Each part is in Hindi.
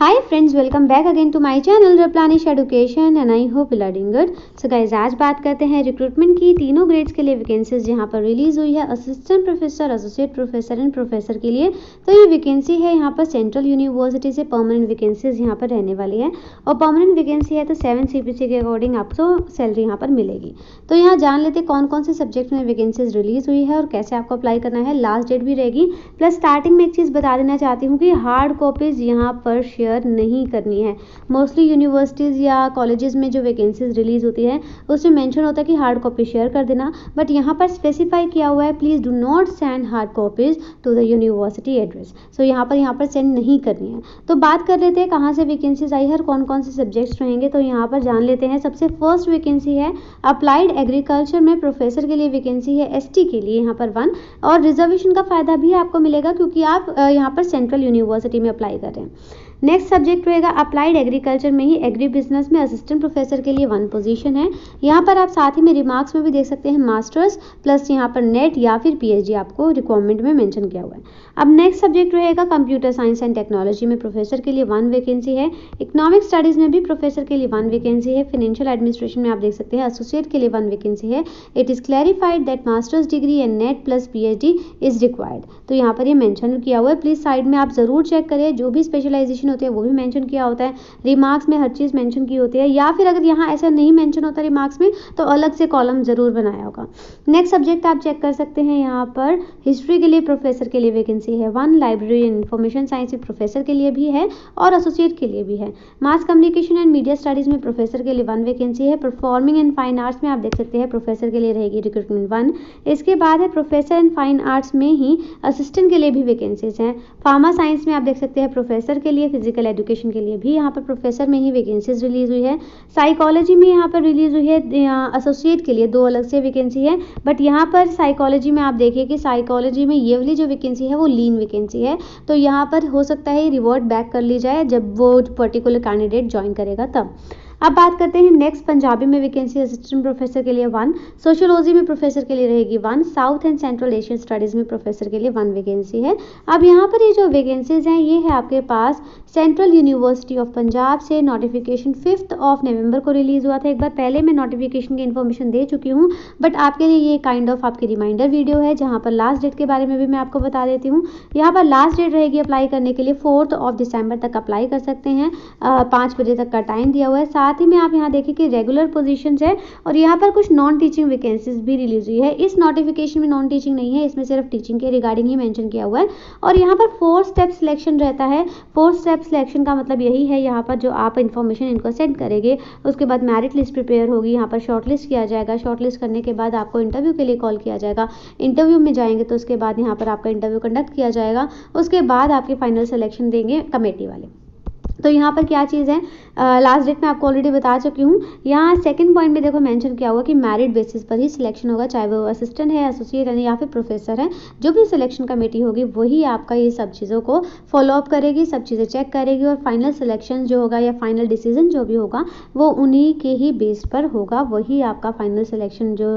Hi friends, welcome back again to my channel replenish education and I hope you are doing good. So guys, आज बात करते हैं रिक्रूटमेंट की तीनों ग्रेड्स के लिए वैकेंसीज यहाँ पर रिलीज हुई है, assistant professor, associate professor and professor के लिए। तो ये वैकेंसी है यहाँ पर सेंट्रल यूनिवर्सिटी से परमानेंट वैकेंसीज यहाँ पर रहने वाली है और परमानेंट वैकेंसी है तो 7 CPC के अकॉर्डिंग आपको सैलरी यहाँ पर मिलेगी। तो यहाँ जान लेते कौन कौन से सब्जेक्ट में वैकेंसीज रिलीज हुई है और कैसे आपको अप्लाई करना है। लास्ट डेट भी रहेगी। प्लस स्टार्टिंग में एक चीज़ बता देना चाहती हूँ कि हार्ड कॉपीज यहाँ पर शेयर नहीं करनी है। मोस्टली यूनिवर्सिटीज़ या कॉलेजेस में जो वैकेंसीज रिलीज होती है उसमें मेंशन होता है कि हार्ड कॉपी शेयर कर देना, बट यहाँ पर स्पेसिफाई किया हुआ है please do not send hard copies to the university address. So यहाँ पर सेंड नहीं करनी है। तो बात कर लेते हैं कहाँ से वैकेंसीज आई है और कौन कौन से सब्जेक्ट्स रहेंगे। तो यहाँ पर जान लेते हैं। सबसे फर्स्ट वैकेंसी है अप्लाइड एग्रीकल्चर में प्रोफेसर के लिए वैकेंसी है, ST के लिए यहाँ पर 1, और रिजर्वेशन का फायदा भी आपको मिलेगा क्योंकि आप यहाँ पर सेंट्रल यूनिवर्सिटी में अप्लाई कर रहे हैं। नेक्स्ट सब्जेक्ट रहेगा अप्लाइड एग्रीकल्चर में ही एग्री बिजनेस में असिस्टेंट प्रोफेसर के लिए 1 पोजीशन है। यहाँ पर आप साथ ही में रिमार्क्स में भी देख सकते हैं मास्टर्स प्लस यहाँ पर नेट या फिर PhD आपको रिक्वायरमेंट में मेंशन किया हुआ है। अब नेक्स्ट सब्जेक्ट रहेगा कंप्यूटर साइंस एंड टेक्नोलॉजी में प्रोफेसर के लिए 1 वैकेंसी है। इकोनॉमिक स्टडीज में भी प्रोफेसर के लिए 1 वैकेंसी है। फाइनेंशियल एडमिनिस्ट्रेशन में आप देख सकते हैं एसोसिएट के लिए 1 वैकेंसी है। It is clarified that masters degree and net plus PhD is required. तो यहाँ पर ये मेंशन किया हुआ है, प्लीज साइड में आप जरूर चेक करें। जो भी स्पेशलाइजेशन होती है वो भी मेंशन किया होता है, रिमार्क्स में हर चीज़ मेंशन की होती है, या फिर अगर यहाँ ऐसा नहीं मेंशन होता रिमार्क्स में तो अलग से कॉलम जरूर बनाया होगा। नेक्स्ट सब्जेक्ट आप चेक कर सकते हैं। यहाँ पर हिस्ट्री के लिए प्रोफेसर के लिए वैकेंसी है 1, लाइब्रेरी एंड इंफॉर्मेशन साइंस में प्रोफेसर के लिए भी है और एसोसिएट के लिए भी है। Mass communication and media studies में प्रोफेसर के लिए 1 वैकेंसी है। परफॉर्मिंग एंड फाइन आर्ट्स में आप देख सकते हैं प्रोफेसर के लिए रहेगी रिक्रूटमेंट 1। इसके बाद है प्रोफेसर एंड फाइन आर्ट्स में ही असिस्टेंट के लिए भी वैकेंसीज हैं। फार्मा साइंस में आप देख सकते हैं प्रोफेसर के लिए, फिजिकल एजुकेशन के लिए भी यहाँ पर प्रोफेसर में ही वैकेंसीज रिलीज हुई है। साइकोलॉजी में यहाँ पर रिलीज हुई है एसोसिएट के लिए 2 अलग से वैकेंसी है, बट यहाँ पर साइकोलॉजी में आप देखिए कि साइकोलॉजी में ये वाली जो वैकेंसी है वो लीन वैकेंसी है। तो यहाँ पर हो सकता है रिवर्ट बैक कर ली जाए जब वो पर्टिकुलर कैंडिडेट ज्वाइन करेगा तब। अब बात करते हैं नेक्स्ट पंजाबी में वैकेंसी असिस्टेंट प्रोफेसर के लिए 1, सोशियोलॉजी में प्रोफेसर के लिए रहेगी 1, south and central Asian studies में प्रोफेसर के लिए 1 वैकेंसी है। अब यहाँ पर ये जो वैकेंसीज हैं ये है आपके पास सेंट्रल यूनिवर्सिटी ऑफ पंजाब से। नोटिफिकेशन 5 नवंबर को रिलीज हुआ था। एक बार पहले मैं नोटिफिकेशन की इन्फॉर्मेशन दे चुकी हूँ, बट आपके लिए ये काइंड ऑफ आपकी रिमाइंडर वीडियो है जहाँ पर लास्ट डेट के बारे में भी मैं आपको बता देती हूँ। यहाँ पर लास्ट डेट रहेगी अप्लाई करने के लिए 4 दिसंबर तक अप्लाई कर सकते हैं। 5 बजे तक का टाइम दिया हुआ है। साथ ही में आप यहाँ देखिए कि रेगुलर पोजीशंस है और यहाँ पर कुछ नॉन टीचिंग वैकेंसीज भी रिलीज हुई है। इस नोटिफिकेशन में नॉन टीचिंग नहीं है, इसमें सिर्फ टीचिंग के रिगार्डिंग ही मेंशन किया हुआ है। और यहाँ पर 4 स्टेप सिलेक्शन रहता है। 4 स्टेप सिलेक्शन का मतलब यही है, यहाँ पर जो आप इन्फॉर्मेशन इनको सेंड करेंगे उसके बाद मेरिट लिस्ट प्रिपेयर होगी, यहाँ पर शॉर्टलिस्ट किया जाएगा। शॉर्टलिस्ट करने के बाद आपको इंटरव्यू के लिए कॉल किया जाएगा। इंटरव्यू में जाएंगे तो उसके बाद यहाँ पर आपका इंटरव्यू कंडक्ट किया जाएगा। उसके बाद आपके फाइनल सिलेक्शन देंगे कमेटी वाले। तो यहाँ पर क्या चीज़ है, लास्ट डेट में आपको ऑलरेडी बता चुकी हूँ। यहाँ सेकंड पॉइंट में देखो मेंशन किया हुआ कि मेरिट बेसिस पर ही सिलेक्शन होगा, चाहे वो असिस्टेंट है, एसोसिएट है या फिर प्रोफेसर है। जो भी सिलेक्शन कमेटी होगी वही आपका ये सब चीज़ों को फॉलोअप करेगी, सब चीज़ें चेक करेगी और फाइनल सिलेक्शन जो होगा या फाइनल डिसीजन जो भी होगा वो उन्हीं के ही बेस पर होगा। वही आपका फाइनल सिलेक्शन जो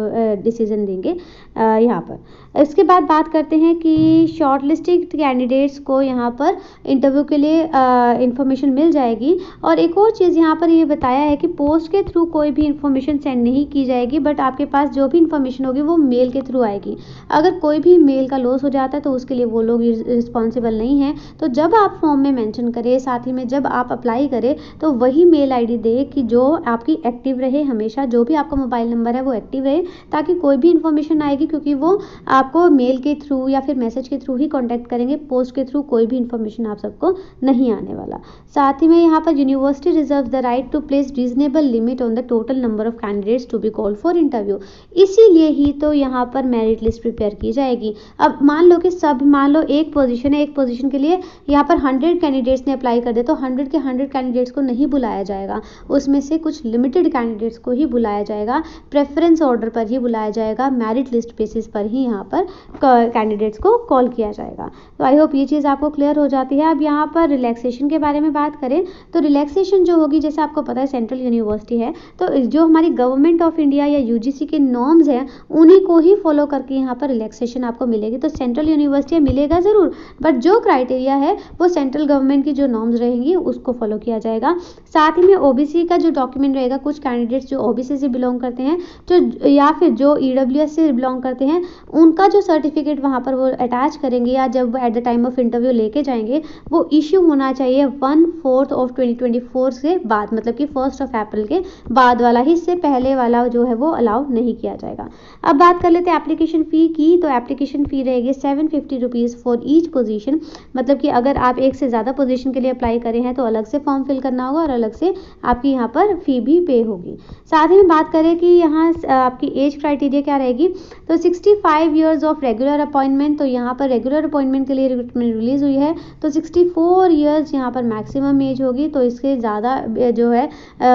डिसीजन देंगे यहाँ पर। इसके बाद बात करते हैं कि शॉर्ट लिस्टेड कैंडिडेट्स को यहाँ पर इंटरव्यू के लिए इंफॉर्मेशन मिल जाएगी। और एक और चीज़ यहाँ पर ये बताया है कि पोस्ट के थ्रू कोई भी इन्फॉर्मेशन सेंड नहीं की जाएगी, बट आपके पास जो भी इन्फॉर्मेशन होगी वो मेल के थ्रू आएगी। अगर कोई भी मेल का लॉस हो जाता है तो उसके लिए वो लोग रिस्पॉन्सिबल नहीं है। तो जब आप फॉर्म में मेंशन करें, साथ ही में जब आप अप्लाई करें तो वही मेल ID दे कि जो आपकी एक्टिव रहे हमेशा, जो भी आपका मोबाइल नंबर है वो एक्टिव रहे, ताकि कोई भी इन्फॉर्मेशन आएगी क्योंकि वो आपको मेल के थ्रू या फिर मैसेज के थ्रू ही कॉन्टैक्ट करेंगे। पोस्ट के थ्रू कोई भी इन्फॉर्मेशन आप सबको नहीं आने वाला। साथ ही में यहाँ पर university reserve the right to place reasonable limit on the total number of candidates to be called for interview. इसीलिए ही तो यहाँ पर मेरिट लिस्ट प्रिपेयर की जाएगी। अब मान लो एक पोजीशन है, एक पोजीशन के लिए यहाँ पर 100 कैंडिडेट्स ने अप्लाई कर दे तो 100 के 100 कैंडिडेट्स को नहीं बुलाया जाएगा, उसमें से कुछ लिमिटेड कैंडिडेट्स को ही बुलाया जाएगा। प्रेफरेंस ऑर्डर पर ही बुलाया जाएगा, मेरिट लिस्ट बेसिस पर ही यहाँ पर कैंडिडेट्स को कॉल किया जाएगा। तो आई होप ये चीज़ आपको क्लियर हो जाती है। अब यहाँ पर रिलैक्सेशन के बारे में बात बात करें तो रिलैक्सेशन जो होगी, जैसे आपको पता है सेंट्रल यूनिवर्सिटी है, तो जो हमारी गवर्नमेंट ऑफ इंडिया या यूजीसी के नॉर्म्स हैं उन्हीं को ही फॉलो करके यहाँ पर रिलैक्सेशन आपको मिलेगी। तो सेंट्रल यूनिवर्सिटी मिलेगा ज़रूर, बट जो क्राइटेरिया है वो सेंट्रल गवर्नमेंट की जो नॉर्म्स रहेंगी उसको फॉलो किया जाएगा। साथ ही में ओबीसी का जो डॉक्यूमेंट रहेगा, कुछ कैंडिडेट्स जो ओबीसी से बिलोंग करते हैं जो या फिर जो ईडब्ल्यूएस से बिलोंग करते हैं, उनका जो सर्टिफिकेट वहाँ पर वो अटैच करेंगे या जब at the time of interview लेके जाएंगे, वो इश्यू होना चाहिए 1/4 ऑफ 2024 से बाद, मतलब कि 1 अप्रैल के बाद वाला ही, इससे पहले वाला जो है वो अलाउ नहीं किया जाएगा। अब बात कर लेते हैं एप्लीकेशन फ़ी की। तो एप्लीकेशन फ़ी रहेगी 750 रुपीज़ फॉर ईच पोजीशन, मतलब कि अगर आप एक से ज़्यादा पोजीशन के लिए अप्लाई करें हैं तो अलग से फॉर्म फिल करना होगा और अलग से आपकी यहाँ पर फ़ी भी पे होगी। साथ ही में बात करें कि यहाँ आपकी एज क्राइटेरिया क्या रहेगी, तो 65 ईयर्स ऑफ रेगुलर अपॉइंटमेंट, तो यहाँ पर रेगुलर अपॉइंटमेंट के लिए रिक्रूटमेंट रिलीज हुई है, तो 64 ईयर्स यहाँ पर मैक्सिमम एज होगी, तो इसके ज़्यादा जो है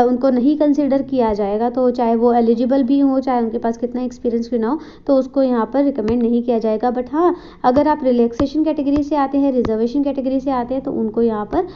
उनको नहीं कंसिडर किया जाएगा। तो चाहे वो एलिजिबल भी हो, चाहे उनके पास कितना एक्सपीरियंस भी ना हो, तो उसको यहाँ पर रिकमेंड नहीं किया जाएगा। बट हाँ, अगर आप रिलैक्सेशन कैटेगरी से आते हैं, रिजर्वेशन कैटेगरी से आते हैं, तो उनको यहाँ पर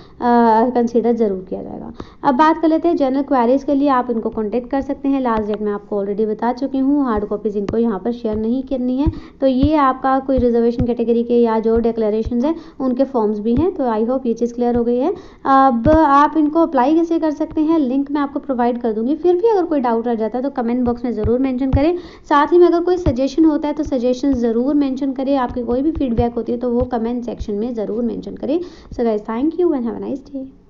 कंसिडर ज़रूर किया जाएगा। अब बात कर लेते हैं जनरल क्वेरीज के लिए आप इनको कॉन्टेक्ट कर सकते हैं। लास्ट डेट मैं आपको ऑलरेडी बता चुकी हूँ, हार्ड कॉपीज़ इनको यहाँ पर शेयर नहीं करनी है। तो ये आपका कोई रिजर्वेशन कैटेगरी के या जो डिक्लेरेशन है उनके फॉर्म्स भी हैं। तो आई होप ये चीज़ क्लियर हो गई है। अब आप इनको अप्लाई कैसे कर सकते हैं, लिंक मैं आपको प्रोवाइड कर दूंगी। फिर भी अगर कोई डाउट रह जाता है तो कमेंट बॉक्स में ज़रूर मेंशन करें। साथ ही में अगर कोई सजेशन होता है तो सजेशन ज़रूर मेंशन करें। आपकी कोई भी फीडबैक होती है तो वो कमेंट सेक्शन में ज़रूर मेंशन करें। So guys, thank you and have a nice day.